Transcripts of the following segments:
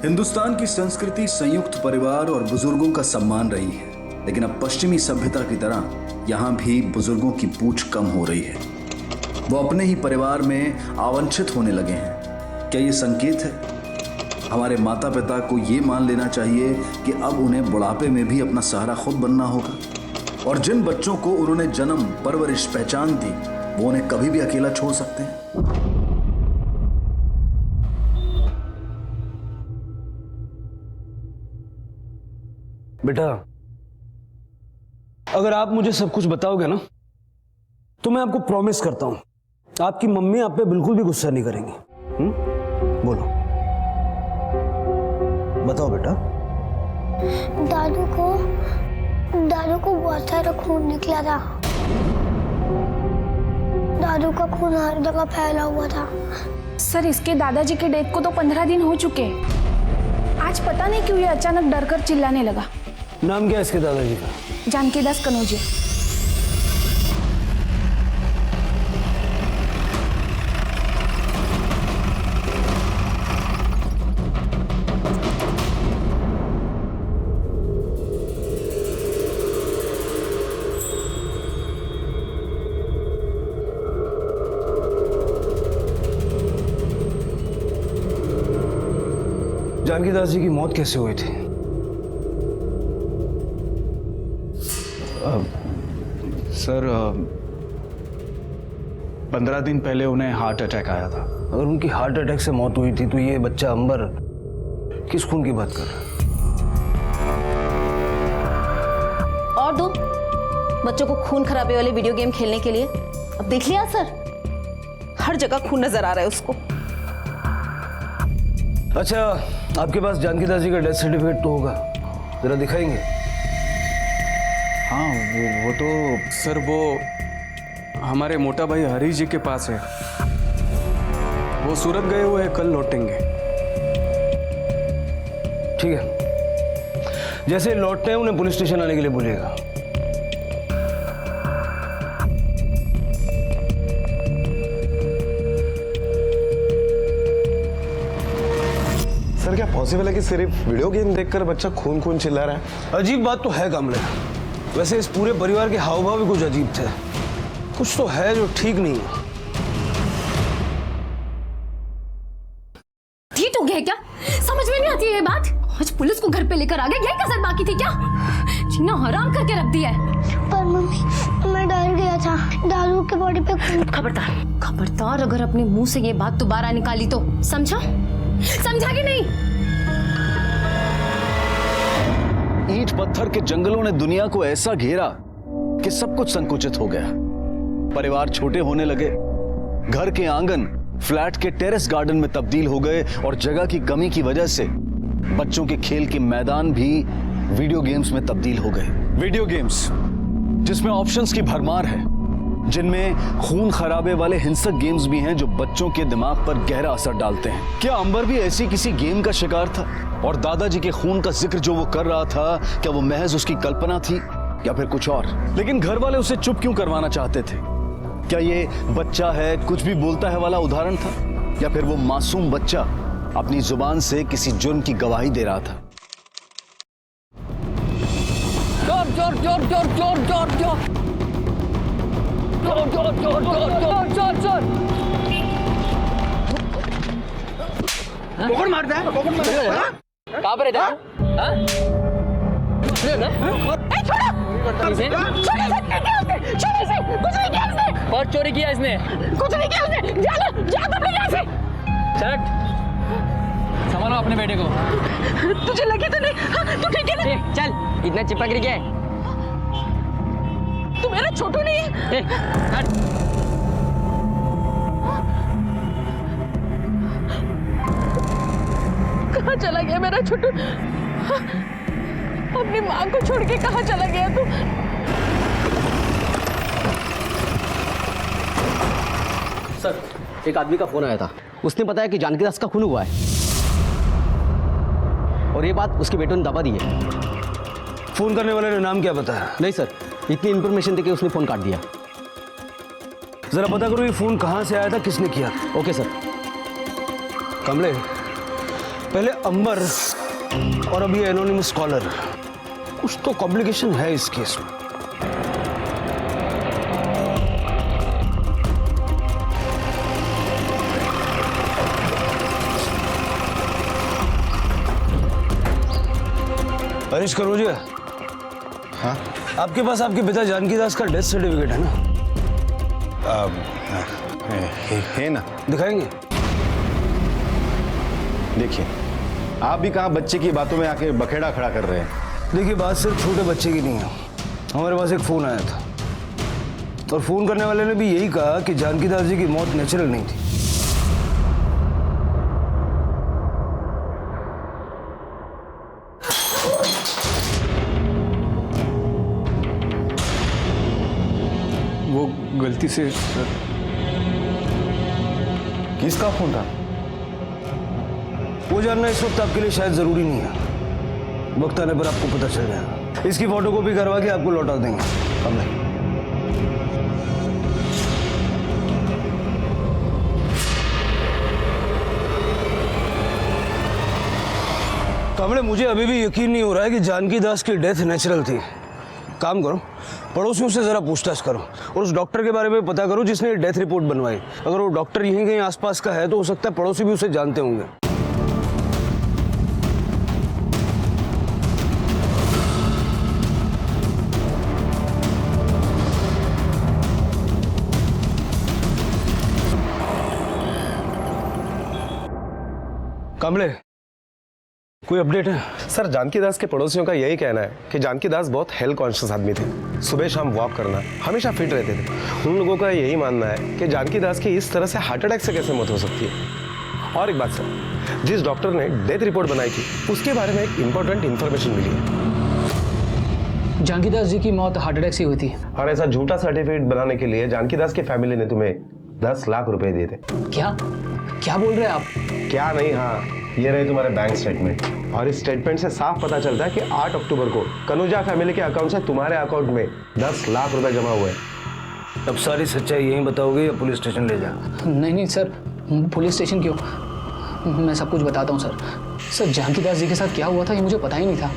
हिंदुस्तान की संस्कृति संयुक्त परिवार और बुजुर्गों का सम्मान रही है, लेकिन अब पश्चिमी सभ्यता की तरह यहाँ भी बुजुर्गों की पूछ कम हो रही है। वो अपने ही परिवार में आवांछित होने लगे हैं। क्या ये संकेत है? हमारे माता पिता को ये मान लेना चाहिए कि अब उन्हें बुढ़ापे में भी अपना सहारा खुद बनना होगा, और जिन बच्चों को उन्होंने जन्म, परवरिश, पहचान दी, वो उन्हें कभी भी अकेला छोड़ सकते हैं। बेटा, अगर आप मुझे सब कुछ बताओगे ना, तो मैं आपको प्रॉमिस करता हूं, आपकी मम्मी आप पे बिल्कुल भी गुस्सा नहीं करेंगी। बोलो, बताओ बेटा। दादू को बहुत सारा खून निकला था। दादू का खून हर जगह फैला हुआ था। सर, इसके दादाजी के डेथ को तो 15 दिन हो चुके। आज पता नहीं क्यों ये अचानक डर कर चिल्लाने लगा। नाम क्या है इसके दादाजी का? जानकी दास कनौजिया। जानकी दास जी की मौत कैसे हुई थी? सर 15 दिन पहले उन्हें हार्ट अटैक आया था। अगर उनकी हार्ट अटैक से मौत हुई थी तो ये बच्चा अंबर किस खून की बात कर रहा है? और दो बच्चों को खून खराबे वाले वीडियो गेम खेलने के लिए। अब देख लिया सर, हर जगह खून नजर आ रहा है उसको। अच्छा, आपके पास जानकी दास जी का डेथ सर्टिफिकेट तो होगा, जरा दिखाएंगे? हाँ, वो तो सर वो हमारे मोटा भाई हरीश जी के पास है। वो सूरत गए हुए हैं, कल लौटेंगे। ठीक है, जैसे लौटते हैं उन्हें पुलिस स्टेशन आने के लिए बोलिएगा। सर, क्या पॉसिबल है कि सिर्फ वीडियो गेम देखकर बच्चा खून खून चिल्ला रहा है? अजीब बात तो है कामले। वैसे इस पूरे परिवार के हाव भाव भी कुछ अजीब थे। कुछ तो है जो ठीक नहीं है। ठीक हो गया क्या? समझ में नहीं आती है ये बात। आज पुलिस को घर पे लेकर आ गए, यही कसर बाकी थी क्या? जीना हराम करके रख दिया है। पर मम्मी, मैं डर गया था, दादू के बॉडी पे खून। खबरदार अगर अपने मुंह से ये बात दोबारा निकाली तो समझा कि नहीं? ईंट पत्थर के जंगलों ने दुनिया को ऐसा घेरा कि सब कुछ संकुचित हो गया। परिवार छोटे होने लगे, घर के आंगन फ्लैट के टेरेस गार्डन में तब्दील हो गए, और जगह की कमी की वजह से बच्चों के खेल के मैदान भी वीडियो गेम्स में तब्दील हो गए। वीडियो गेम्स जिसमें ऑप्शंस की भरमार है, जिनमें खून खराबे वाले हिंसक गेम्स भी हैं जो बच्चों के दिमाग पर गहरा असर डालते हैं। क्या अंबर भी ऐसी किसी गेम का शिकार था? और दादाजी के खून का जिक्र जो वो कर रहा था, क्या वो महज उसकी कल्पना थी या फिर कुछ और? लेकिन घर वाले उसे चुप क्यों करवाना चाहते थे? क्या ये बच्चा है, कुछ भी बोलता है वाला उदाहरण था, या फिर वो मासूम बच्चा अपनी जुबान से किसी जुर्म की गवाही दे रहा था? कौन मारता है? कहाँ पर है? और चोरी किया इसने? कुछ नहीं किया उसने। जा तुम लोग यहाँ से। चल, संभालो अपने बेटे को। तुझे लगी तो नहीं? हाँ, तू ठीक है ना? चल, इतना चिपक रही है। तू मेरा छोटू नहीं है? कहाँ चला गया मेरा छोटू? अपनी माँ को छोड़ के कहाँ चला गया तू? सर, एक आदमी का फोन आया था। उसने बताया कि जानकी दास का खून हुआ है, और ये बात उसके बेटे ने दबा दी है। फोन करने वाले ने नाम क्या बताया? नहीं सर, इतनी इन्फॉर्मेशन देके उसने फोन काट दिया। जरा पता करो ये फोन कहां से आया था, किसने किया? Okay sir. कमले, पहले अंबर और अभी एनोनिमस कॉलर, कुछ तो कॉम्प्लिकेशन है इस केस में। हरीश करोजिया, हाँ आपके पास आपके पिता जानकी दास का डेथ सर्टिफिकेट है ना? है ना। दिखाएंगे? देखिए, आप भी कहाँ बच्चे की बातों में आके बखेड़ा खड़ा कर रहे हैं। देखिए, बात सिर्फ छोटे बच्चे की नहीं है। हमारे पास एक फोन आया था और फोन करने वाले ने भी यही कहा कि जानकी दास जी की मौत नेचुरल नहीं थी। वो गलती से किसका फोन था? वो जानना इस वक्त आपके लिए शायद जरूरी नहीं है। वक्त आने पर आपको पता चल जाएगा। इसकी फोटोकॉपी करवा के आपको लौटा देंगे। कमले, कमले, मुझे अभी भी यकीन नहीं हो रहा है कि जानकी दास की डेथ नेचुरल थी। काम करो, पड़ोसियों से जरा पूछताछ करो और उस डॉक्टर के बारे में पता करो जिसने डेथ रिपोर्ट बनवाई। अगर वो डॉक्टर यहीं कहीं आसपास का है तो हो सकता है पड़ोसी भी उसे जानते होंगे। कमले, कोई अपडेट है? सर, जानकी दास के पड़ोसियों का यही कहना है कि जानकी दास बहुत हेल्थ कॉन्शियस आदमी थे। सुबह शाम वॉक करना, हमेशा फिट रहते थे। उन लोगों का यही मानना है कि जानकी दास की इस तरह से हार्ट अटैक से कैसे मौत हो सकती है। और एक बात सर, जिस डॉक्टर ने डेथ रिपोर्ट बनाई थी उसके बारे में एक इंपॉर्टेंट इन्फॉर्मेशन मिली है। जानकी दास जी की मौत हार्ट अटैक से हुई थी। और ऐसा झूठा सर्टिफिकेट बनाने के लिए जानकी दास की फैमिली ने तुम्हें 10 लाख रुपए दिए थे। क्या क्या बोल रहे हैं आप? क्या नहीं, हाँ, ये रहे तुम्हारे बैंक स्टेटमेंट। और इस स्टेटमेंट से साफ पता चलता है कि 8 अक्टूबर को कनुजा फैमिली के अकाउंट से तुम्हारे अकाउंट में 10 लाख रुपए जमा हुए। अब सारी सच्चाई यहीं बताओगे या पुलिस स्टेशन ले जाओ? नहीं सर, पुलिस स्टेशन क्यों? मैं सब कुछ बताता हूँ सर। सर, जानकी दास जी के साथ क्या हुआ था ये मुझे पता ही नहीं था।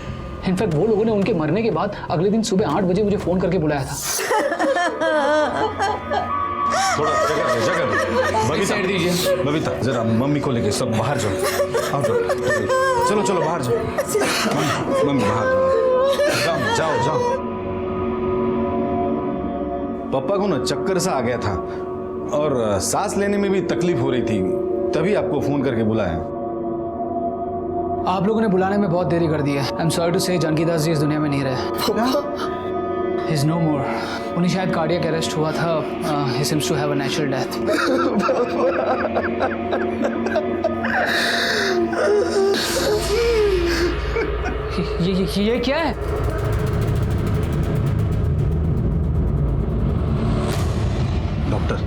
इनफैक्ट वो लोगों ने उनके मरने के बाद अगले दिन सुबह 8 बजे मुझे फ़ोन करके बुलाया था। थोड़ा जगह बबीता, बबीता जरा मम्मी को लेके सब बाहर जाओ। आओ, चलो चलो बाहर जाओ। मम्मी बाहर जाओ, जाओ जाओ। पापा को ना चक्कर सा आ गया था और सांस लेने में भी तकलीफ हो रही थी, तभी आपको फोन करके बुलाया। आप लोगों ने बुलाने में बहुत देरी कर दी है। आई एम सॉरी टू से, जानकी दास जी इस दुनिया में नहीं रहे। He's no more. उन्हें शायद कार्डियक अरेस्ट हुआ था। He seems to have a natural death. ये क्या है? डॉक्टर,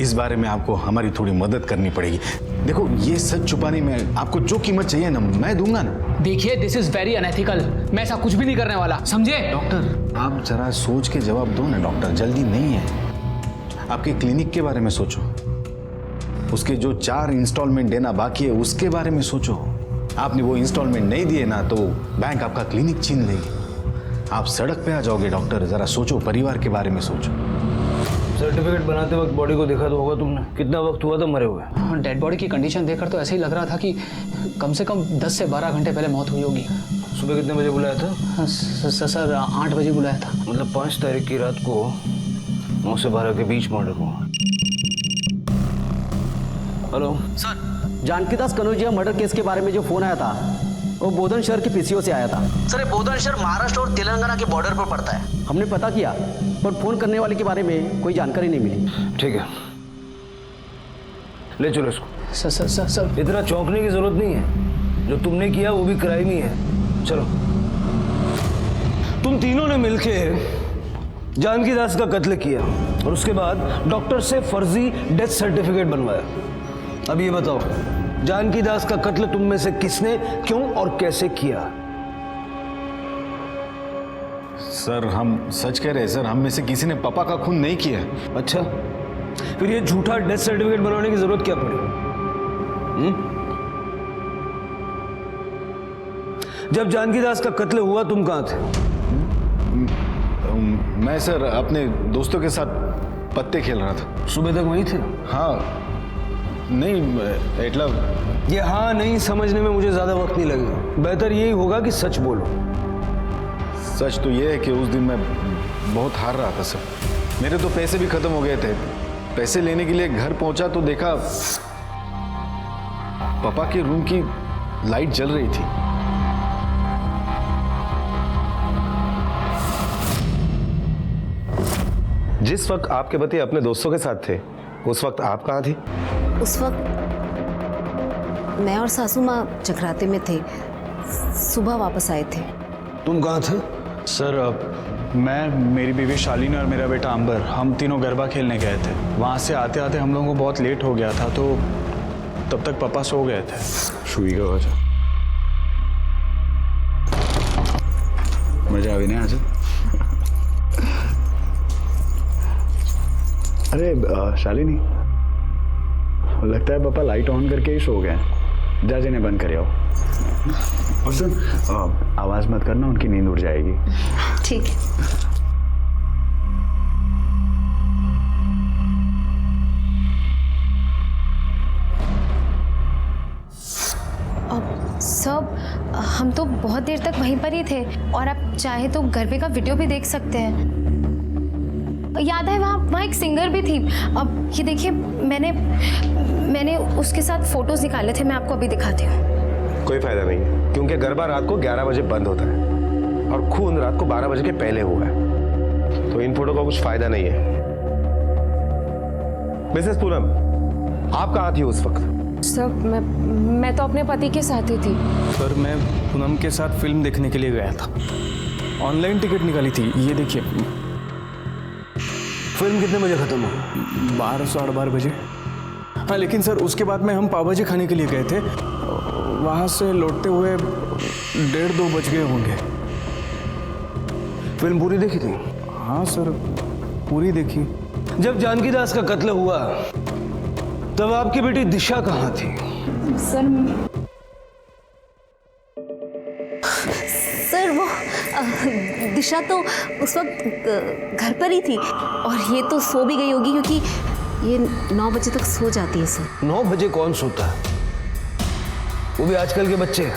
इस बारे में आपको हमारी थोड़ी मदद करनी पड़ेगी। देखो, ये सच छुपाने में आपको जो कीमत चाहिए ना, मैं दूंगा ना। देखिए, दिस इज वेरी अनएथिकल। मैं ऐसा कुछ भी नहीं करने वाला, समझे? डॉक्टर, आप जरा सोच के जवाब दो ना डॉक्टर, जल्दी नहीं है। आपके क्लिनिक के बारे में सोचो, उसके जो 4 इंस्टॉलमेंट देना बाकी है उसके बारे में सोचो। आपने वो इंस्टॉलमेंट नहीं दिए ना तो बैंक आपका क्लिनिक छीन लेगी, आप सड़क पे आ जाओगे। डॉक्टर, जरा सोचो, परिवार के बारे में सोचो। सर्टिफिकेट बनाते वक्त बॉडी को देखा तो होगा तुमने? कितना वक्त हुआ था मरे हुए? डेड बॉडी की कंडीशन देखकर तो ऐसे ही लग रहा था कि कम से कम 10 से 12 घंटे पहले मौत हुई होगी। सुबह कितने बजे बुलाया था? सर 8 बजे बुलाया था। मतलब 5 तारीख की रात को 9 से 12 के बीच मर्डर हुआ। हेलो सर, जानकी दास कनौजिया मर्डर केस के बारे में जो फोन आया था वो बोधन शहर के पीसीओ से आया था। सर, ये बोधन शहर महाराष्ट्र और तेलंगाना के बॉर्डर पर पड़ता है। हमने पता किया पर फोन करने वाले के बारे में कोई जानकारी नहीं मिली। ठीक है, ले चलो इसको। सर इतना चौंकने की जरूरत नहीं है, जो तुमने किया वो भी क्राइम ही है। चलो, तुम तीनों ने मिलके जानकी दास का कत्ल किया और उसके बाद डॉक्टर से फर्जी डेथ सर्टिफिकेट बनवाया। अब ये बताओ, जानकी दास का कत्ल तुम में से किसने, क्यों और कैसे किया? सर, हम सच कह रहे हैं सर, हम में से किसी ने पापा का खून नहीं किया। अच्छा, फिर ये झूठा डेथ सर्टिफिकेट बनवाने की जरूरत क्या पड़ी? जब जानकी दास का कत्ल हुआ तुम कहाँ थे? मैं सर अपने दोस्तों के साथ पत्ते खेल रहा था। सुबह तक वहीं थे? हाँ नहीं एटला ये हाँ नहीं समझने में मुझे ज्यादा वक्त नहीं लगेगा। बेहतर यही होगा कि सच बोलो। सच तो ये है कि उस दिन मैं बहुत हार रहा था सर। मेरे तो पैसे भी खत्म हो गए थे। पैसे लेने के लिए घर पहुंचा तो देखा पापा के रूम की लाइट जल रही थी। जिस वक्त आपके पति अपने दोस्तों के साथ थे उस वक्त आप कहाँ थी? उस वक्त मैं और सासू माँ जगराते में थे, सुबह वापस आए थे। तुम कहाँ थे? सर मैं, मेरी बीवी शालिनी और मेरा बेटा अंबर, हम तीनों गरबा खेलने गए थे। वहाँ से आते आते हम लोगों को बहुत लेट हो गया था, तो तब तक पापा सो गए थे। शुई का वजह मजा आ भी नहीं आज। अरे शालिनी, लगता है पापा लाइट ऑन करके ही सो गए। जा जिन्हें बंद कर आओ। और सुन, आवाज मत करना, उनकी नींद उड़ जाएगी। ठीक है। सब हम तो बहुत देर तक वहीं पर ही थे और आप चाहे तो गरबे का वीडियो भी देख सकते हैं। याद है वहाँ एक सिंगर भी थी। अब ये देखिए, मैंने उसके साथ फोटोज निकाले थे, मैं आपको अभी दिखाती हूँ। कोई फायदा नहीं है, क्योंकि गरबा रात को 11 बजे बंद होता है और खून रात को 12 बजे के पहले हुआ है, तो इन फोटो का कुछ फायदा नहीं है। मिसेस पूनम, आप कहाँ थी उस वक्त? सर मैं तो अपने पति के साथ ही थी। सर मैं पूनम के साथ फिल्म देखने के लिए गया था। ऑनलाइन टिकट निकाली थी, ये देखिए। फिल्म कितने बजे खत्म हुई? 12 साढ़े 12 बजे। हाँ लेकिन सर उसके बाद में हम पाव भाजी खाने के लिए गए थे, वहाँ से लौटते हुए 1:30-2 बज गए होंगे। फिल्म पूरी देखी थी? हाँ सर पूरी देखी। जब जानकी दास का कत्ल हुआ तब आपकी बेटी दिशा कहाँ थी? सर वो दिशा तो उस वक्त घर पर ही थी और ये तो सो भी गई होगी, क्योंकि ये 9 बजे तक सो जाती है सर। 9 बजे कौन सोता है, वो भी आजकल के बच्चे।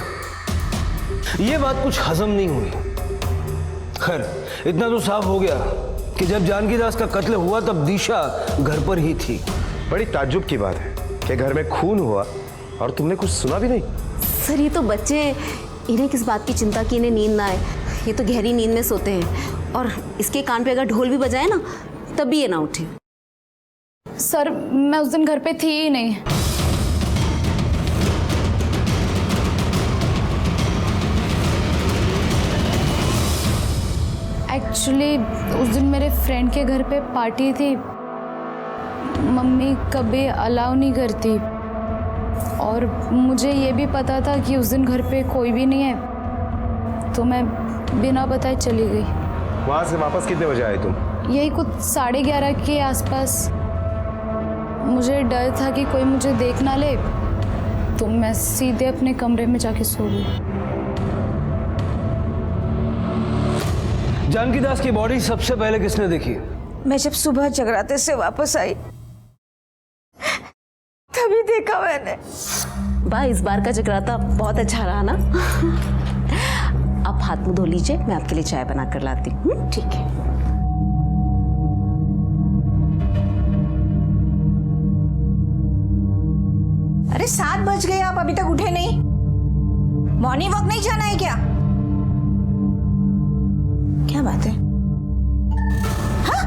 ये बात कुछ हजम नहीं हुई। खैर इतना तो साफ हो गया कि जब जानकी दास का कत्ल हुआ तब दिशा घर पर ही थी। बड़ी ताज्जुब की बात है कि घर में खून हुआ और तुमने कुछ सुना भी नहीं। सर ये तो बच्चे, इन्हें किस बात की चिंता कि इन्हें नींद ना आए। ये तो गहरी नींद में सोते हैं और इसके कान पे अगर ढोल भी बजाए ना तब भी ये ना उठे। सर मैं उस दिन घर पे थी ही नहीं। एक्चुअली उस दिन मेरे फ्रेंड के घर पे पार्टी थी। मम्मी कभी अलाउ नहीं करती और मुझे ये भी पता था कि उस दिन घर पे कोई भी नहीं है, तो मैं बिना बताए चली गई। वहां से वापस कितने बजे आए तुम? यही कुछ 11:30 के आसपास। मुझे डर था कि कोई मुझे देख ना ले, तो मैं सीधे अपने कमरे में जाके सो गई। जानकी दास की बॉडी सबसे पहले किसने देखी? मैं जब सुबह जगराते से वापस आई तभी देखा मैंने। बा इस बार का जगराता बहुत अच्छा रहा ना। आप हाथ मुंह धो लीजिए, मैं आपके लिए चाय बना कर लाती हूँ। ठीक है। अरे 7 बज गए, आप अभी तक उठे नहीं? मॉर्निंग वॉक नहीं जाना है क्या? क्या बात है? हाँ?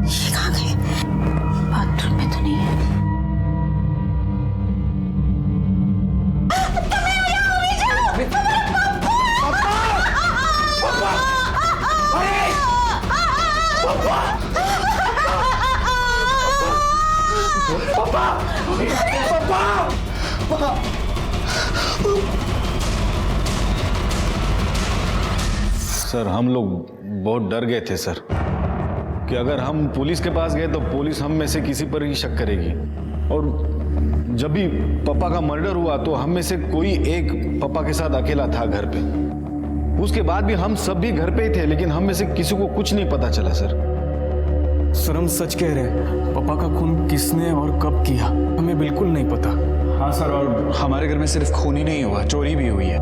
ये कहाँ गए? बाथरूम में तो नहीं है। सर हम लोग बहुत डर गए थे सर कि अगर हम पुलिस के पास गए तो पुलिस हम में से किसी पर ही शक करेगी और जब भी पापा का मर्डर हुआ तो हम में से कोई एक पापा के साथ अकेला था घर पे। उसके बाद भी हम सब भी घर पे ही थे, लेकिन हम में से किसी को कुछ नहीं पता चला सर। सर हम सच कह रहे हैं, पापा का खून किसने और कब किया हमें बिल्कुल नहीं पता। हाँ सर, और हमारे घर में सिर्फ खून ही नहीं हुआ, चोरी भी हुई है।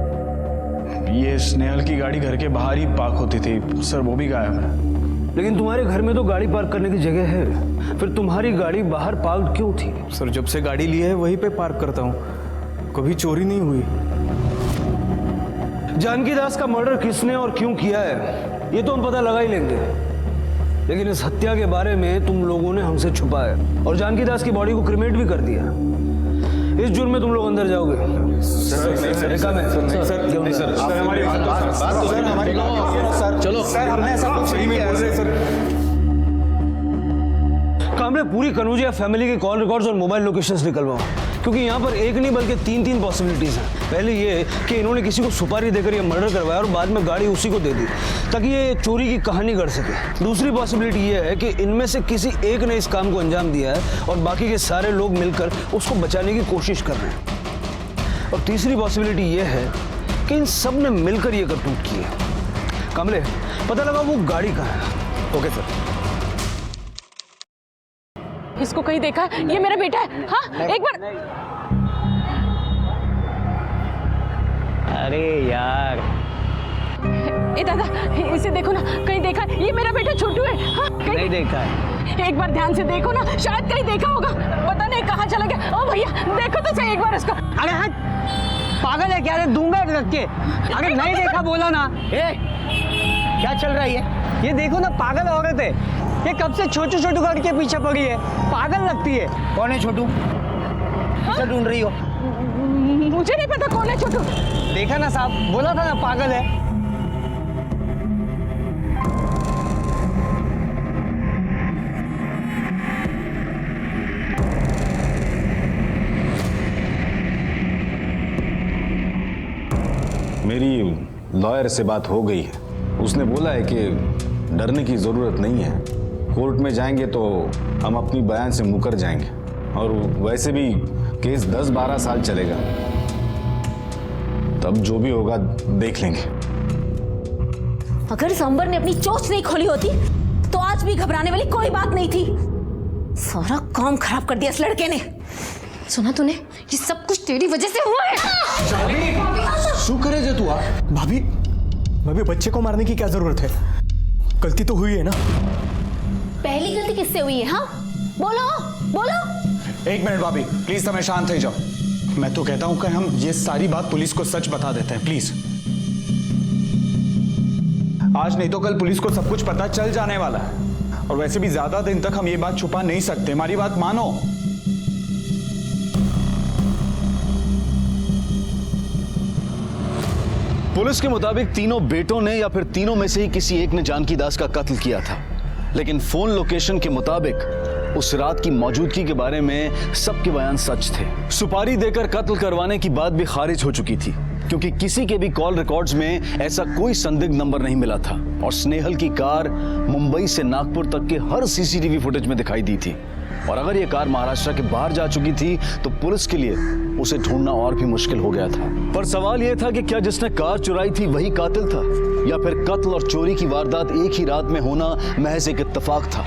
ये स्नेहल की गाड़ी घर के बाहर ही पार्क होती थी सर, वो भी गायब है। लेकिन तुम्हारे घर में तो गाड़ी पार्क करने की जगह है, फिर तुम्हारी गाड़ी बाहर पार्क क्यों थी? सर जब से गाड़ी ली है वहीं पे पार्क करता हूँ, कभी चोरी नहीं हुई। जानकी दास का मर्डर किसने और क्यों किया है ये तो हम पता लगा ही लेंगे, लेकिन इस हत्या के बारे में तुम लोगों ने हमसे छुपाया और जानकी दास की बॉडी को क्रिमेट भी कर दिया। इस जुर्म में तुम लोग अंदर जाओगे। कामरे पूरी कनौजिया फैमिली के कॉल रिकॉर्ड्स और मोबाइल लोकेशंस निकलवाओ, क्योंकि यहाँ पर एक नहीं बल्कि तीन पॉसिबिलिटीज हैं। पहले ये कि इन्होंने किसी को सुपारी देकर ये मर्डर करवाया और बाद में गाड़ी उसी को दे दी ताकि ये चोरी की कहानी गढ़ सके। दूसरी पॉसिबिलिटी ये है कि इनमें से किसी एक ने इस काम को अंजाम दिया है और बाकी के सारे लोग मिलकर उसको बचाने की कोशिश कर रहे हैं। और तीसरी पॉसिबिलिटी ये है कि इन सब ने मिलकर ये करतूत की है। कमले, पता लगा वो गाड़ी कहाँ है? Okay sir. इसको कहीं देखा है? ये मेरा बेटा है। हाँ एक बार। अरे यार, ए दादा इसे देखो ना, कहीं देखा है? ये मेरा बेटा छोटू है। हाँ कहीं नहीं देखा है। एक बार ध्यान से देखो ना, शायद कहीं देखा होगा, पता नहीं कहाँ चला गया। ओ भैया देखो तो सही एक बार इसको। अरे हाँ, पागल है क्या रे? दूंगा रख के। अगर नहीं देखा बोला ना। ए, क्या चल रहा है ये देखो ना, पागल औरत है ये, कब से छोटू करके पीछे पड़ी है, पागल लगती है। कौन है छोटू? किसे ढूंढ रही हो? मुझे नहीं पता कौन है छोटू। देखा ना साहब, बोला था ना पागल है। मेरी लॉयर से बात हो गई है, उसने बोला है कि डरने की जरूरत नहीं है। कोर्ट में जाएंगे तो हम अपनी बयान से मुकर जाएंगे, और वैसे भी केस 10-12 साल चलेगा, तब जो भी होगा देख लेंगे। अगर सांबर ने अपनी चोंच नहीं खोली होती तो आज भी घबराने वाली कोई बात नहीं थी। सारा काम खराब कर दिया इस लड़के ने। सुना तूने? ये सब कुछ तेरी वजह से हुआ है। शू करे जो तू आ भाभी, भाभी बच्चे को मारने की क्या जरूरत है? गलती तो हुई है ना। पहली गलती किससे हुई है? हाँ बोलो बोलो। एक मिनट भाभी, प्लीज समय शांत हो जाओ। मैं तो कहता हूं कि हम ये सारी बात पुलिस को सच बता देते हैं, प्लीज। आज नहीं तो कल पुलिस को सब कुछ पता चल जाने वाला है, और वैसे भी ज्यादा दिन तक हम ये बात छुपा नहीं सकते। हमारी बात मानो। पुलिस के मुताबिक तीनों बेटों ने या फिर तीनों में से ही किसी एक ने जानकी दास का कत्ल किया था, लेकिन फोन लोकेशन के मुताबिक उस रात की मौजूदगी के बारे में सबके बयान सच थे। सुपारी देकर कत्ल करवाने की बात भी खारिज हो चुकी थी, क्योंकि किसी के भी कॉल रिकॉर्ड्स में ऐसा कोई संदिग्ध नंबर नहीं मिला था, और स्नेहल की कार मुंबई से नागपुर तक के हर सीसीटीवी फुटेज में दिखाई दी थी। और अगर ये कार महाराष्ट्र के बाहर जा चुकी थी तो पुलिस के लिए उसे ढूंढना और भी मुश्किल हो गया था। पर सवाल यह था कि क्या जिसने कार चुराई थी वही कातिल था, या फिर कत्ल और चोरी की वारदात एक ही रात में होना महज एक इत्तेफाक था।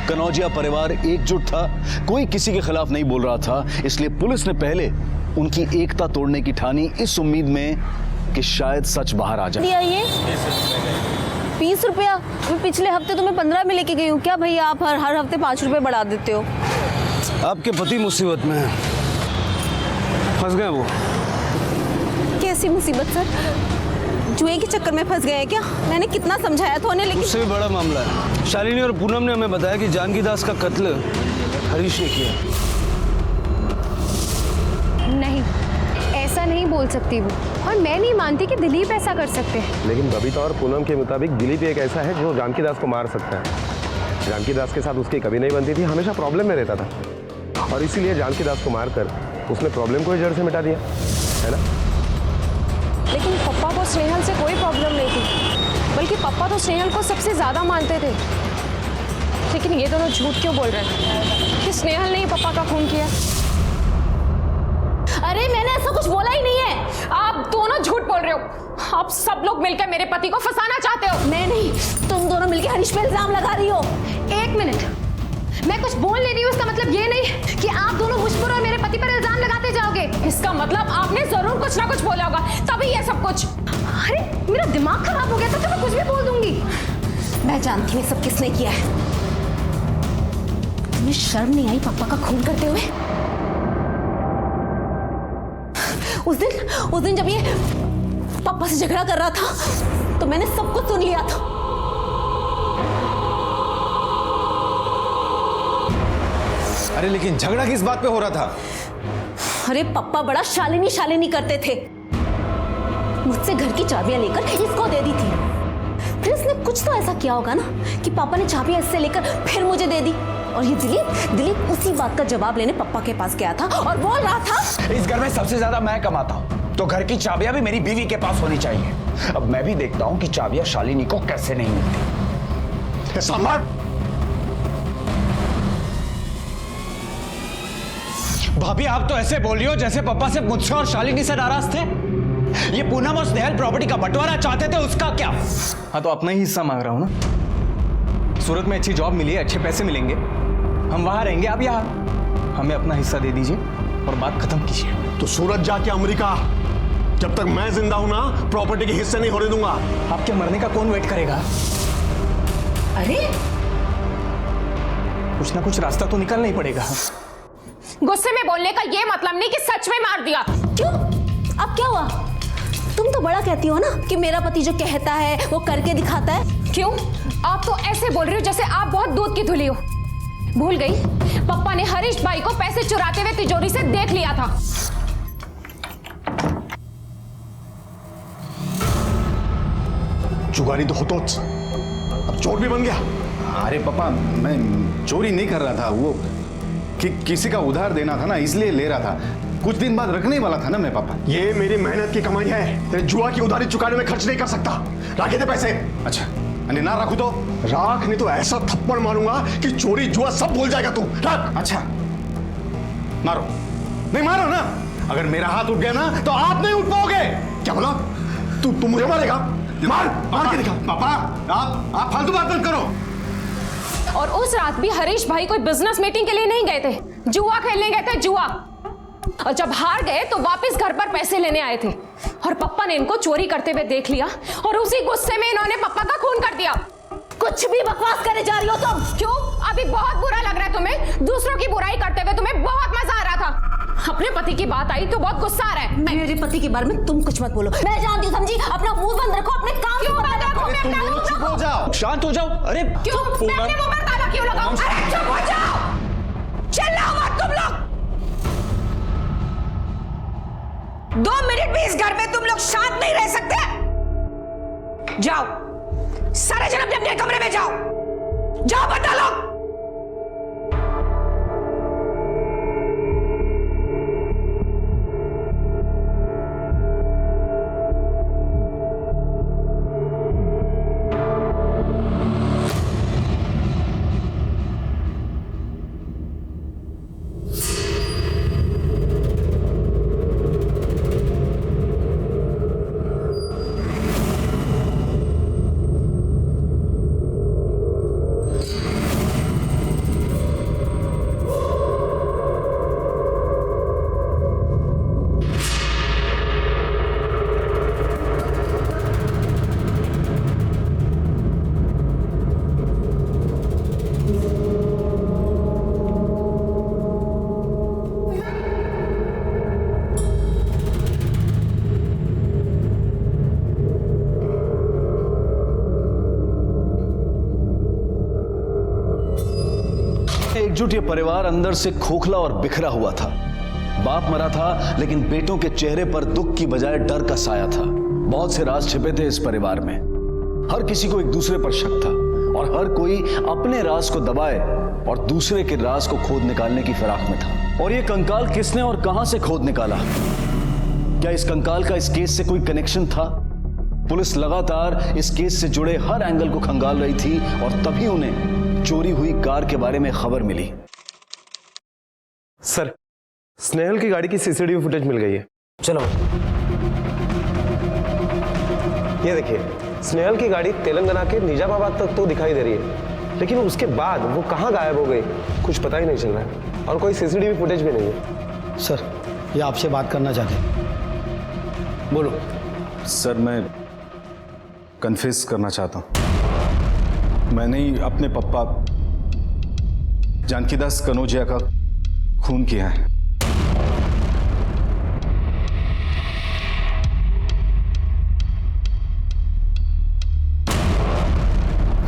कनौजिया परिवार एकजुट था, कोई किसी के खिलाफ नहीं बोल रहा था, इसलिए पुलिस ने पहले उनकी एकता तोड़ने की ठानी, इस उम्मीद में कि शायद सच बाहर आ जाए। 20 रुपया? पिछले हफ्ते तुम्हें 15 में लेके गई हूँ। क्या भैया आप हर हफ्ते 5 रुपए बढ़ा देते हो? आपके पति मुसीबत में है, फंस गए वो। कैसी मुसीबत सर? जुए के चक्कर में फंस गए हैं क्या? मैंने कितना समझाया था उन्हें, लेकिन उससे भी बड़ा मामला है। शालिनी और पूनम ने हमें बताया कि जानकी दास का कत्ल हरीश ने किया। नहीं, ऐसा नहीं बोल सकती वो, और मैं नहीं मानती कि दिलीप ऐसा कर सकते हैं। लेकिन बबीता और पूनम के मुताबिक दिलीप एक ऐसा है जो जानकी दास को मार सकता है। जानकी दास के साथ उसकी कभी नहीं बनती थी, हमेशा प्रॉब्लम में रहता था, और इसीलिए जानकी दास को मारकर उसने प्रॉब्लम को ही जड़ से मिटा दिया, है ना? लेकिन पापा को स्नेहल से कोई प्रॉब्लम नहीं थी, बल्कि पापा तो स्नेहल को सबसे ज़्यादा मानते थे। लेकिन ये दोनों झूठ क्यों बोल रहे हैं कि स्नेहल ने ही पापा का खून किया? अरे मैंने ऐसा कुछ बोला ही नहीं है। आप दोनों झूठ बोल रहे हो। आप सब लोग मिलकर मेरे पति को फंसाना चाहते हो। मैं नहीं, तुम दोनों मिलकर हरीश पे इल्जाम लगा रही हो। एक मिनट, मैं कुछ बोल ले रही हूँ, इसका मतलब ये नहीं कि आप दोनों मुझ पर और मेरे पति पर इल्जाम लगाते जाओगे। इसका मतलब आपने जरूर कुछ ना कुछ बोला होगा, तभी ये सब कुछ। अरे मेरा दिमाग खराब हो गया था तो मैं कुछ भी बोल दूंगी। मैं जानती हूँ ये सब किसने किया है। तुम्हें शर्म नहीं आई पापा का खून करते हुए? उस दिन जब ये पापा से झगड़ा कर रहा था तो मैंने सब कुछ सुन लिया था। अरे लेकिन झगड़ा किस बात पे हो रहा था? अरे पापा बड़ा शालिनी करते थे। मुझसे घर की चाबियां लेकर इसको दे दी थी। फिर इसने कुछ तो ऐसा किया होगा ना कि पापा ने चाबियां इससे लेकर फिर मुझे दे दी। और ये दिलीप उसी बात का जवाब लेने पापा के पास गया था और बोल रहा था, इस घर में सबसे ज्यादा मैं कमाता हूँ तो घर की चाबियां भी मेरी बीवी के पास होनी चाहिए। अब मैं भी देखता हूँ कि चाबियां शालिनी को कैसे नहीं मिलती। सम्राट, भाभी आप तो ऐसे बोल रही हो जैसे पापा सिर्फ मुझसे और शालिनी से नाराज थे। ये पूनम और स्नेहल प्रॉपर्टी का बंटवारा चाहते थे, उसका क्या? हाँ तो अपना ही हिस्सा मांग रहा हूँ ना। सूरत में अच्छी जॉब मिली है, अच्छे पैसे मिलेंगे, हम वहां रहेंगे, आप यहाँ। हमें अपना हिस्सा दे दीजिए और बात खत्म कीजिए। तो सूरत जाके अमेरिका, जब तक मैं जिंदा हूं ना प्रॉपर्टी के हिस्से नहीं होने दूंगा। आपके मरने का कौन वेट करेगा? अरे कुछ ना कुछ रास्ता तो निकालना ही पड़ेगा। गुस्से में बोलने का ये मतलब नहीं कि सच में मार दिया। क्यों? अब क्या हुआ? तुम तो बड़ा कहती हो ना कि मेरा पति जो कहता है वो करके दिखाता है। क्यों? आप तो ऐसे बोल रही हो जैसे आप बहुत दूध की धुली हो। भूल गई? पापा ने हरीश भाई को पैसे चुराते हुए तिजोरी से देख लिया था। जुगारी तो होतो, अब चोर भी बन गया। अरे पापा, मैं चोरी नहीं कर रहा था, वो किसी का उधार देना था ना, इसलिए ले रहा था। कुछ दिन बाद रखने वाला था ना मैं पापा। ये मेरी मेहनत की कमाई है, तेरे जुआ की उधारी चुकाने में खर्च नहीं कर सकता। रखे थे पैसे। अच्छा, ना रखू तो? राख, नहीं तो ऐसा थप्पड़ मारूंगा कि चोरी जुआ सब भूल जाएगा तू। रख। अच्छा, मारो। नहीं मारो ना, अगर मेरा हाथ उठ गया ना तो आप नहीं उठ पाओगे। क्या बोला? तू मुझे मारेगा? मार के दिखा। पापा आप फालतू बात मत करो। और उस रात भी हरीश भाई कोई बिजनेस मीटिंग के लिए नहीं गए थे, जुआ खेलने गए थे, जुआ। और जब हार गए तो वापस घर पर पैसे लेने आए थे और पप्पा ने इनको चोरी करते हुए देख लिया और उसी गुस्से में इन्होंने पप्पा का खून कर दिया। कुछ भी बकवास करे जा रही हो तुम। क्यों? अभी बहुत बुरा लग रहा है तुम्हें? दूसरों की बुराई करते हुए तुम्हें बहुत मजा आ रहा था। अपने पति की बात आई तो बहुत गुस्सा आ रहा है। मेरे पति के बारे में तुम कुछ मत बोलो। मैं जानती हूँ, समझी? अपना मुंह बंद रखो, अपने काम क्यों बंद रखो? तुम दोनों चुप हो जाओ, शांत हो जाओ। अरे क्यों? मैं अपने मुंह पर ताला क्यों लगाऊं? अरे चुप हो जाओ, चिल्लाओ मत तुम लोग। 2 मिनट भी इस घर में तुम लोग शांत नहीं रह सकते? जाओ, सारे जन अपने अपने कमरे में जाओ। जाओ बता लो। एकजुट ये परिवार अंदर से खोखला और बिखरा हुआ था। बाप मरा था लेकिन बेटों के चेहरे पर दुख की बजाय डर का साया था। बहुत से राज छिपे थे इस परिवार में। हर किसी को एक दूसरे पर शक था और हर कोई अपने राज को दबाए और दूसरे के राज को खोद निकालने की फिराक में था। और ये कंकाल किसने और कहां से खोद निकाला? क्या इस कंकाल का इस केस से कोई कनेक्शन था? पुलिस लगातार इस केस से जुड़े हर एंगल को खंगाल रही थी और तभी उन्हें चोरी हुई कार के बारे में खबर मिली। सर, स्नेहल की गाड़ी की सीसीटीवी फुटेज मिल गई है। चलो ये देखिए, स्नेहल की गाड़ी तेलंगाना के निजामाबाद तक तो दिखाई दे रही है, लेकिन उसके बाद वो कहाँ गायब हो गई कुछ पता ही नहीं चल रहा है, और कोई सीसीटीवी फुटेज भी नहीं है। सर, ये आपसे बात करना चाहते हैं। बोलो। सर, मैं कन्फेस करना चाहता हूँ। मैंने ही अपने पप्पा जानकीदास कनौजिया का खून किया है।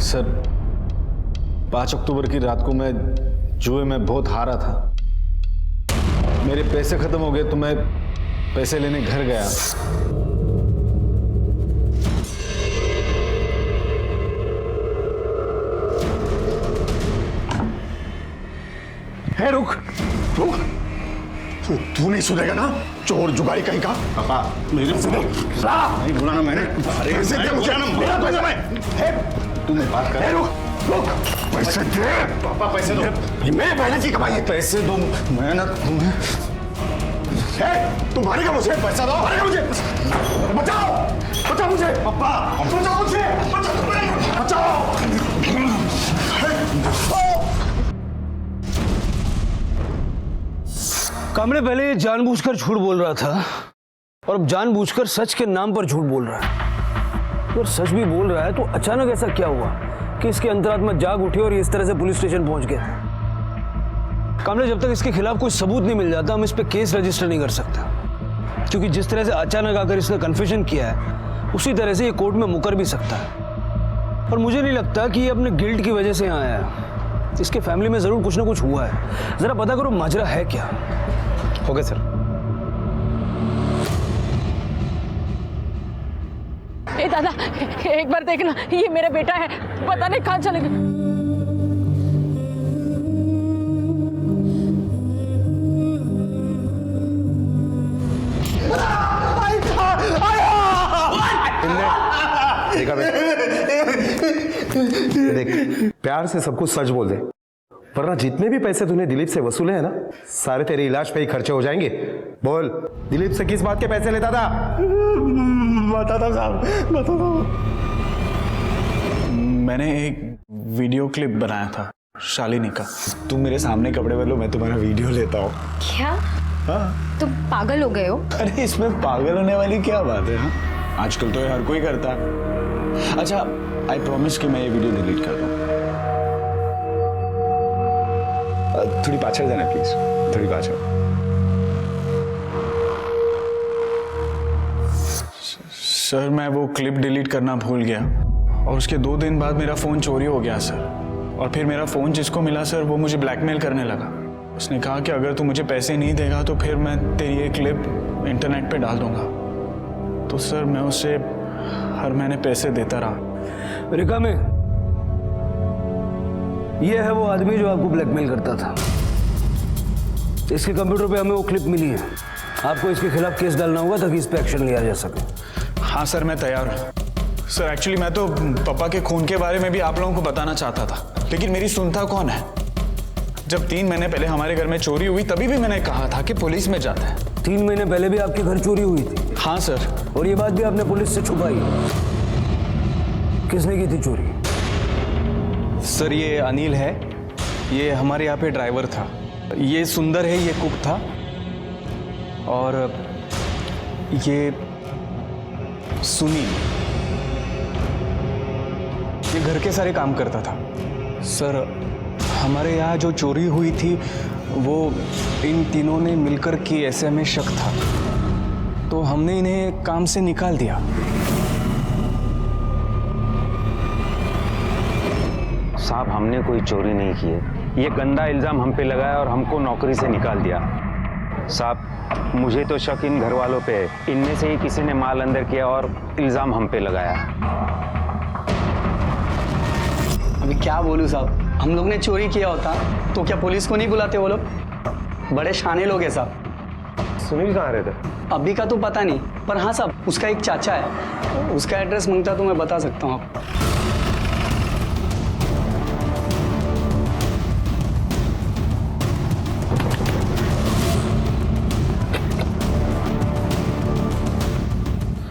सर, 5 अक्टूबर की रात को मैं जुए में बहुत हारा था। मेरे पैसे खत्म हो गए तो मैं पैसे लेने घर गया। है, रुक रुक, तू नहीं सुनेगा ना, चोर जुगाड़ी कहीं का। पापा, मेरे से नहीं बुलाना मैंने। पैसे दे मुझे ना, मेरा पैसा मैं। तू मैं बात कर। रुक रुक, पैसे दे पापा, पैसे दो। मैं मेहनत की कमाई है। पैसे दो, मेहनत। तुम मारेगा मुझे, पैसा दो, मारेगा मुझे। बचाओ बचाओ मुझे पापा, बचाओ मुझे, बचाओ। कामड़े पहले ये जानबूझकर झूठ बोल रहा था और अब जानबूझकर सच के नाम पर झूठ बोल रहा है। अगर सच भी बोल रहा है तो अचानक ऐसा क्या हुआ कि इसकी अंतरात्मा जाग उठी और इस तरह से पुलिस स्टेशन पहुंच गया? कामड़े, जब तक इसके खिलाफ कोई सबूत नहीं मिल जाता हम इस पे केस रजिस्टर नहीं कर सकता, क्योंकि जिस तरह से अचानक आकर इसने कन्फेशन किया है उसी तरह से ये कोर्ट में मुकर भी सकता है। और मुझे नहीं लगता कि ये अपने गिल्ट की वजह से यहाँ आया है। इसके फैमिली में जरूर कुछ ना कुछ हुआ है। जरा पता करो माजरा है क्या। Okay sir. ए दादा, एक बार देखना, ये मेरा बेटा है, पता नहीं कहाँ चले गए। देख, प्यार से सब कुछ सच बोल दे, वरना जितने भी पैसे तूने दिलीप से वसूले हैं ना, सारे तेरे इलाज पे ही खर्चे हो जाएंगे। बोल, दिलीप से किस बात के पैसे लेता था? बताता साहब, बताता। मैंने एक वीडियो क्लिप बनाया था शालिनी का। तुम मेरे सामने कपड़े बदलो, मैं तुम्हारा वीडियो लेता हूँ। क्या? हाँ। तुम पागल हो गए हो? अरे इसमें पागल होने वाली क्या बात है? हाँ, आजकल तो ये हर कोई करता है। अच्छा, आई प्रॉमिस कि मैं ये वीडियो डिलीट कर दूँ। थोड़ी पाछड़ जाना प्लीज, थोड़ी पाछड़। सर, मैं वो क्लिप डिलीट करना भूल गया और उसके 2 दिन बाद मेरा फ़ोन चोरी हो गया सर। और फिर मेरा फ़ोन जिसको मिला सर, वो मुझे ब्लैकमेल करने लगा। उसने कहा कि अगर तू मुझे पैसे नहीं देगा तो फिर मैं तेरी ये क्लिप इंटरनेट पे डाल दूंगा। तो सर, मैं उसे हर महीने पैसे देता रहा। रिका में ये है वो आदमी जो आपको ब्लैकमेल करता था। इसके कंप्यूटर पे हमें वो क्लिप मिली है। आपको इसके खिलाफ केस डालना होगा ताकि इस पे एक्शन लिया जा सके। हाँ सर, मैं तैयार हूँ। सर, एक्चुअली मैं तो पापा के खून के बारे में भी आप लोगों को बताना चाहता था, लेकिन मेरी सुनता कौन है? जब 3 महीने पहले हमारे घर में चोरी हुई तभी भी मैंने कहा था कि पुलिस में जाता है। 3 महीने पहले भी आपके घर चोरी हुई थी? हाँ सर। और ये बात भी आपने पुलिस से छुपाई? किसने की थी चोरी? सर, ये अनिल है, ये हमारे यहाँ पे ड्राइवर था। ये सुंदर है, ये कुक था। और ये सुनील, ये घर के सारे काम करता था। सर, हमारे यहाँ जो चोरी हुई थी वो इन तीनों ने मिलकर की, ऐसे हमें शक था, तो हमने इन्हें काम से निकाल दिया। साहब, हमने कोई चोरी नहीं की है। ये गंदा इल्ज़ाम हम पे लगाया और हमको नौकरी से निकाल दिया। साहब, मुझे तो शक इन घर वालों पे है। इनमें से ही किसी ने माल अंदर किया और इल्ज़ाम हम पे लगाया। अभी क्या बोलूँ साहब, हम लोग ने चोरी किया होता तो क्या पुलिस को नहीं बुलाते वो लोग? बड़े शाने लोग हैं साहब। सुनील कहाँ रहता? अभी का तो पता नहीं, पर हाँ साहब, उसका एक चाचा है, उसका एड्रेस मांगता तो मैं बता सकता हूँ आपको।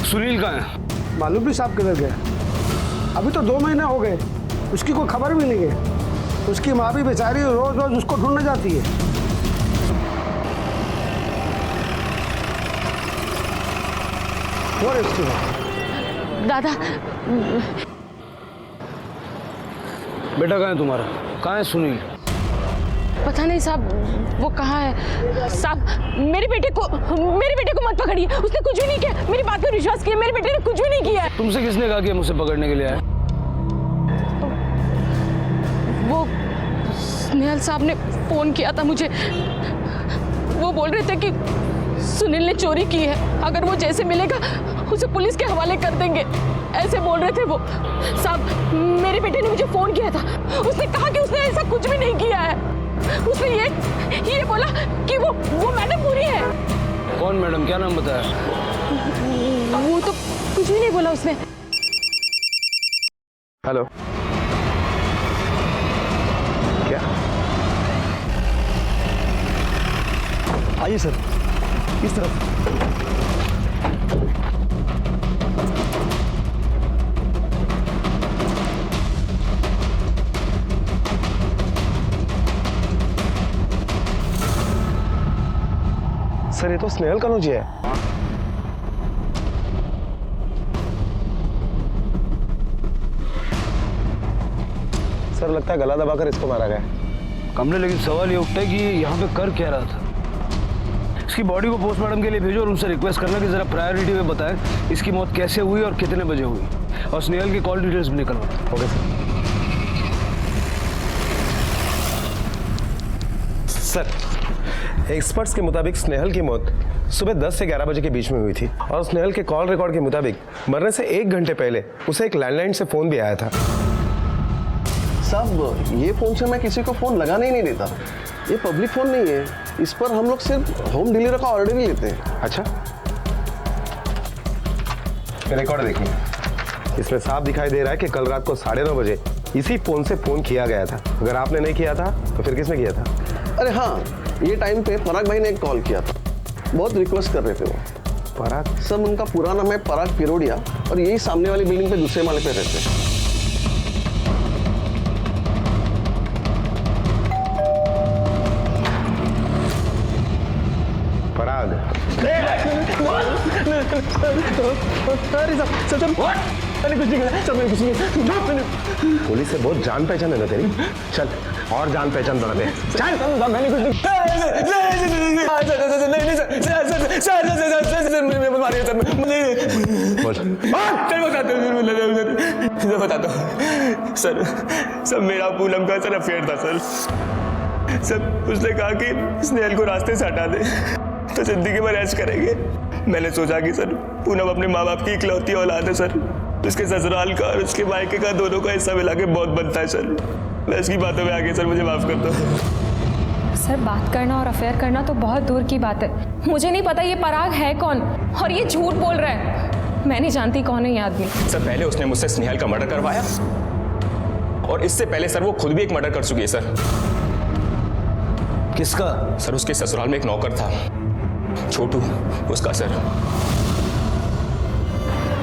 सुनील कहाँ है? मालूम भी साहब किधर गया? अभी तो 2 महीने हो गए, उसकी कोई खबर भी नहीं है। उसकी माँ भी बेचारी रोज रोज उसको ढूंढने जाती है। और इसकी दादा, बेटा कहाँ है तुम्हारा? कहाँ है सुनील? पता नहीं साहब, वो कहाँ है। साहब मेरे बेटे को मत पकड़िए, उसने कुछ भी नहीं किया। मेरी बात पर विश्वास किया, मेरे बेटे ने कुछ भी नहीं किया। तुमसे किसने कहा कि मुझसे पकड़ने के लिए आया? वो स्नेहल साहब ने फोन किया था मुझे। वो बोल रहे थे कि सुनील ने चोरी की है, अगर वो जैसे मिलेगा उसे पुलिस के हवाले कर देंगे, ऐसे बोल रहे थे वो। साहब मेरे बेटे ने मुझे फोन किया था, उसने कहा कि उसने ऐसा कुछ भी नहीं किया है। उसने ये बोला कि वो मैडम पूरी है। कौन मैडम? क्या नाम बताया? वो तो कुछ भी नहीं बोला उसने। हेलो, क्या? आइए सर, इस तरफ। सर ये तो स्नेहल कनौजिया है। सर लगता है गला दबाकर इसको मारा गया। कमरे, लेकिन सवाल ये उठता है कि यहाँ पे कर क्या रहा था? इसकी बॉडी को पोस्टमार्टम के लिए भेजो और उनसे रिक्वेस्ट करना कि जरा प्रायोरिटी में बताएं इसकी मौत कैसे हुई और कितने बजे हुई, और स्नेहल की कॉल डिटेल्स भी निकलवाएं। Okay sir. एक्सपर्ट्स के मुताबिक स्नेहल की मौत सुबह 10 से 11 बजे के बीच में हुई थी, और स्नेहल के कॉल रिकॉर्ड के मुताबिक मरने से 1 घंटे पहले उसे एक लैंडलाइन से फोन भी आया था। साहब ये फोन से मैं किसी को फोन लगाने ही नहीं देता, ये पब्लिक फोन नहीं है, इस पर हम लोग सिर्फ होम डिलीवरी का ऑर्डर ही लेते हैं। अच्छा, रिकॉर्ड देखिए, इसमें साफ दिखाई दे रहा है कि कल रात को 9:30 बजे इसी फोन से फोन किया गया था। अगर आपने नहीं किया था तो फिर किसने किया था? अरे हाँ, ये टाइम पे पराग भाई ने एक कॉल किया था, बहुत रिक्वेस्ट कर रहे थे वो। पराग? सब उनका पूरा नाम है पराग पिरोडिया, और यही सामने वाली बिल्डिंग पे दूसरे माले पे रहते हैं। पराग? पुलिस से बहुत जान पहचान है ना तेरी। चल और जान पहचान बढ़ाते। चल मैंने कुछ बताता हूँ सर मेरा पूनम का सर अफेयर था सर। उसने कहा कि स्नेहल को रास्ते से हटा दे तो जिंदगी भर ऐश करेंगे। मैंने सोचा कि सर पूनम अपने माँ बाप की इकलौती औलाद है सर, उसके ससुराल का और उसके मायके का दोनों का हिस्सा मिला के बहुत बनता है सर। मैं इसकी बातों में आगे सर मुझे माफ कर दो। सर बात करना और अफेयर करना तो बहुत दूर की बात है। मुझे नहीं पता ये पराग है कौन, और ये झूठ बोल रहा है। मैं नहीं जानती कौन है ये आदमी। सर पहले उसने मुझसे स्नेहल का मर्डर करवाया, और इससे पहले सर वो खुद भी एक मर्डर कर चुकी है सर। किसका? सर उसके ससुराल में एक नौकर था, छोटू, उसका सर।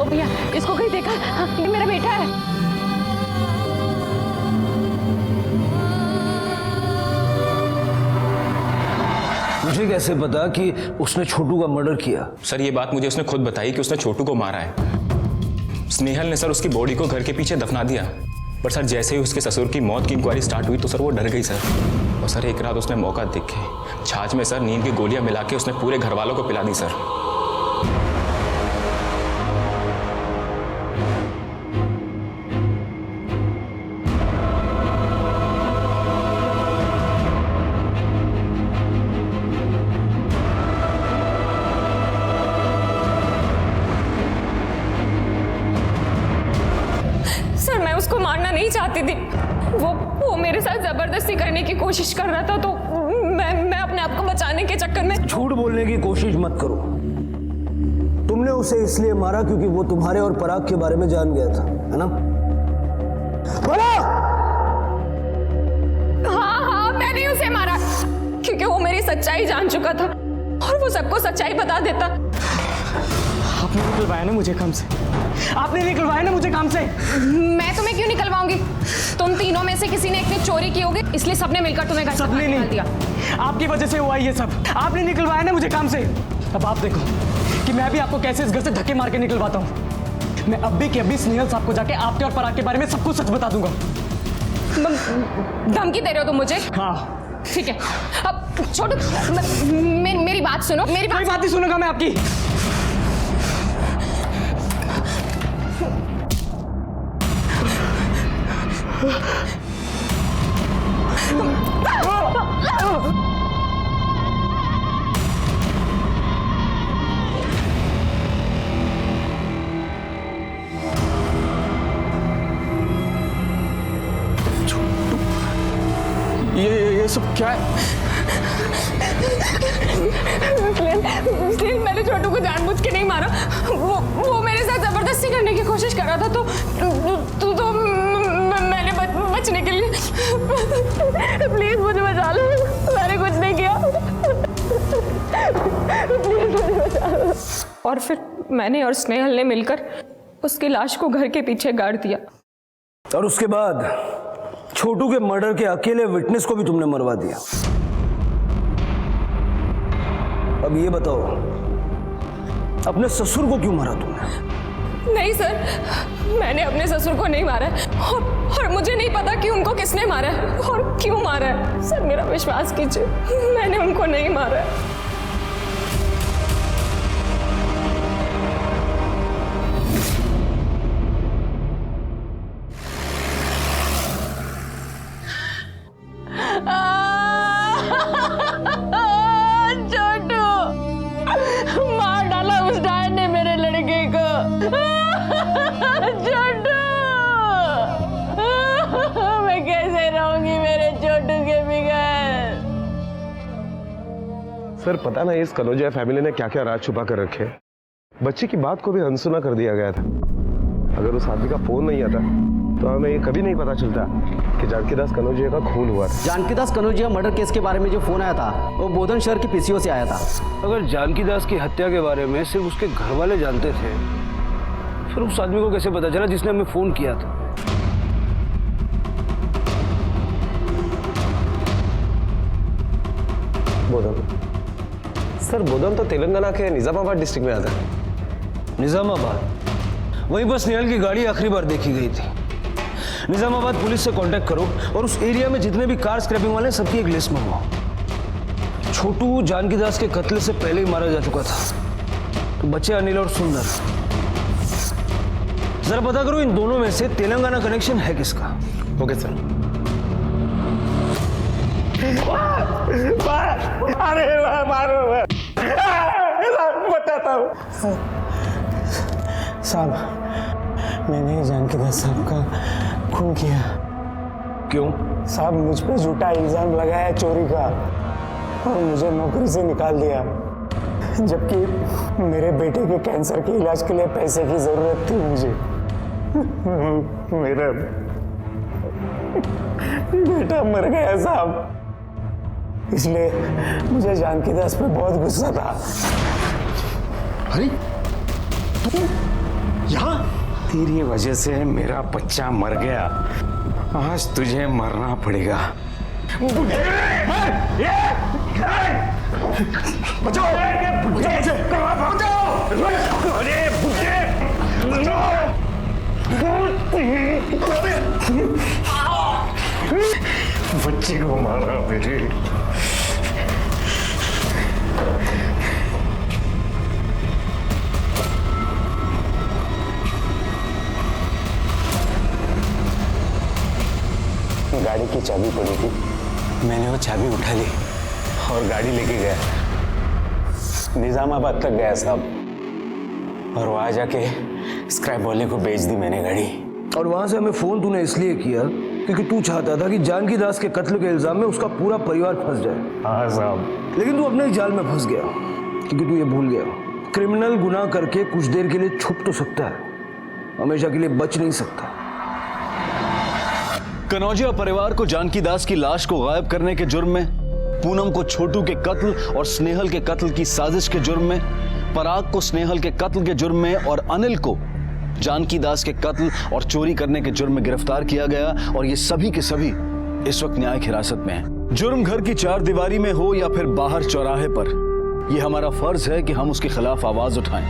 ओ भैया, इसको कहीं देखा? ये मेरा बेटा है। मुझे कैसे पता कि उसने छोटू का मर्डर किया? सर ये बात मुझे उसने खुद बताई कि उसने छोटू को मारा है। स्नेहल ने सर उसकी बॉडी को घर के पीछे दफना दिया, पर सर जैसे ही उसके ससुर की मौत की इंक्वायरी स्टार्ट हुई तो सर वो डर गई सर। और सर एक रात उसने मौका देख के छाछ में सर नींद की गोलियां मिला के उसने पूरे घर वालों को पिला दी सर। सर मैं उसको मारना नहीं चाहती थी, वो मेरे साथ जबरदस्ती करने की कोशिश कर रहा था, तो मैं अपने आप को बचाने के चक्कर में। झूठ बोलने की कोशिश मत करो। तुमने उसे इसलिए मारा क्योंकि वो तुम्हारे और पराग के बारे में जान गया था, है ना? हाँ, मैंने उसे मारा क्योंकि वो मेरी सच्चाई जान चुका था और वो सबको सच्चाई बता देता। आप आपने निकलवाया ना मुझे काम से, आपने निकलवाया ना मुझे काम से। मैं तुम्हें क्यों निकलवाऊंगी? तुम तीनों में से किसी ने एक ने चोरी की होगी, इसलिए सबने मिलकर तुम्हें घर से बाहर निकाल दिया। आपकी वजह से हुआ ये सब, आपने निकलवाया ना मुझे काम से। अब आप देखो कि मैं भी आपको कैसे इस घर से धक्के मार के निकलवाता हूँ। मैं अभी के अभी स्नेहल साहब को जाके आपके और पराग के बारे में सब कुछ सच बता दूंगा। धमकी दे रहे हो तुम मुझे? हाँ ठीक है, अब छोटू मेरी बात सुनो। मेरी कोई बात नहीं सुनूंगा मैं आपकी। ये सब क्या है? मैंने छोटू को जानबूझ के नहीं मारा, वो मेरे साथ जबरदस्ती करने की कोशिश कर रहा था, तो मैंने बचने के लिए। प्लीज मुझे बचा लो, मैंने कुछ नहीं किया, प्लीज मुझे बचा लो। और फिर मैंने और स्नेहल ने मिलकर उसकी लाश को घर के पीछे गाड़ दिया। और उसके बाद छोटू के मर्डर के अकेले विटनेस को भी तुमने मरवा दिया। अब ये बताओ, अपने ससुर को क्यों मारा तुमने? नहीं सर, मैंने अपने ससुर को नहीं मारा है, और मुझे नहीं पता कि उनको किसने मारा है और क्यों मारा है। सर मेरा विश्वास कीजिए, मैंने उनको नहीं मारा है। छोटू, मार डाला उस डायन ने मेरे लड़के को। छोटू, मैं कैसे रहूंगी मेरे छोटू के बगैर? सर पता ना इस कनौजिया फैमिली ने क्या क्या राज छुपा कर रखे। बच्चे की बात को भी अनसुना कर दिया गया था। अगर उस आदमी का फोन नहीं आता तो हमें ये कभी नहीं पता चलता कि जानकीदास कनौजिया का खून हुआ था। जानकीदास कनौजिया मर्डर केस के बारे में जो फोन आया था वो बोधन शहर के पीसीओ से आया था। अगर जानकीदास की हत्या के बारे में सिर्फ उसके घर वाले जानते थे, फिर उस आदमी को कैसे पता चला जिसने हमें फोन किया था? बोधन सर, बोधन तो तेलंगाना के निजामाबाद डिस्ट्रिक्ट में आता है। निजामाबाद? वहीं पर स्नेहल की गाड़ी आखिरी बार देखी गई थी। निजामाबाद पुलिस से कांटेक्ट करो और उस एरिया में जितने भी कार स्क्रैपिंग वाले सबकी एक लिस्ट मंगवाओ। छोटू जानकीदास के कत्ल से पहले ही मारा जा चुका था, तो बच्चे अनिल और सुंदर। जरा पता करो इन दोनों में से तेलंगाना कनेक्शन है किसका। Okay sir. अरे मारो, बताता हूँ साहब, मैंने जानकीदास साहब का खून किया। क्यों? साहब मुझ पे झूठा इल्जाम लगाया चोरी का और मुझे नौकरी से निकाल दिया, जबकि मेरे बेटे के कैंसर के इलाज के लिए पैसे की जरूरत थी मुझे। मेरा बेटा मर गया साहब, इसलिए मुझे जानकीदास पे बहुत गुस्सा था। अरे तू यहाँ? तेरी वजह से मेरा बच्चा मर गया, आज तुझे मरना पड़ेगा। बचाओ, बच्चे को मारा मेरे। गाड़ी की चाबी पड़ी थी, मैंने वो चाबी उठा ली और गाड़ी लेके गया, निजामाबाद तक गया साहब, और वहां जाके स्क्रैप वाले को बेच दी मैंने गाड़ी। और वहां से हमें फोन तूने इसलिए किया क्योंकि तू चाहता था कि जानकीदास के कत्ल के इल्जाम में उसका पूरा परिवार फंस जाए। हाँ साहब। लेकिन तू अपने ही जाल में फंस गया, क्योंकि तू ये भूल गया, क्रिमिनल गुनाह करके कुछ देर के लिए छुप तो सकता है, हमेशा के लिए बच नहीं सकता। कनौजिया परिवार को जानकीदास की लाश को गायब करने के जुर्म में, पूनम को छोटू के कत्ल और स्नेहल के कत्ल की साजिश के जुर्म में पराग को स्नेहल के कत्ल के जुर्म में और अनिल को जानकी दास के कत्ल और चोरी करने के जुर्म में गिरफ्तार किया गया और ये सभी के सभी इस वक्त न्यायिक हिरासत में हैं। जुर्म घर की चार दीवारी में हो या फिर बाहर चौराहे पर, यह हमारा फर्ज है कि हम उसके खिलाफ आवाज उठाएं,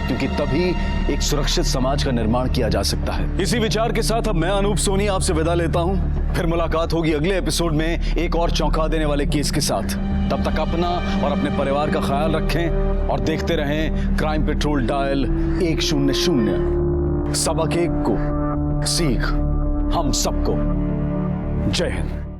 क्योंकि तभी एक सुरक्षित समाज का निर्माण किया जा सकता है। इसी विचार के साथ अब मैं अनूप सोनी आपसे विदा लेता हूं। फिर मुलाकात होगी अगले एपिसोड में एक और चौंका देने वाले केस के साथ। तब तक अपना और अपने परिवार का ख्याल रखें और देखते रहें क्राइम पेट्रोल डायल 100। सबक एक को सीख हम सबको। जय हिंद।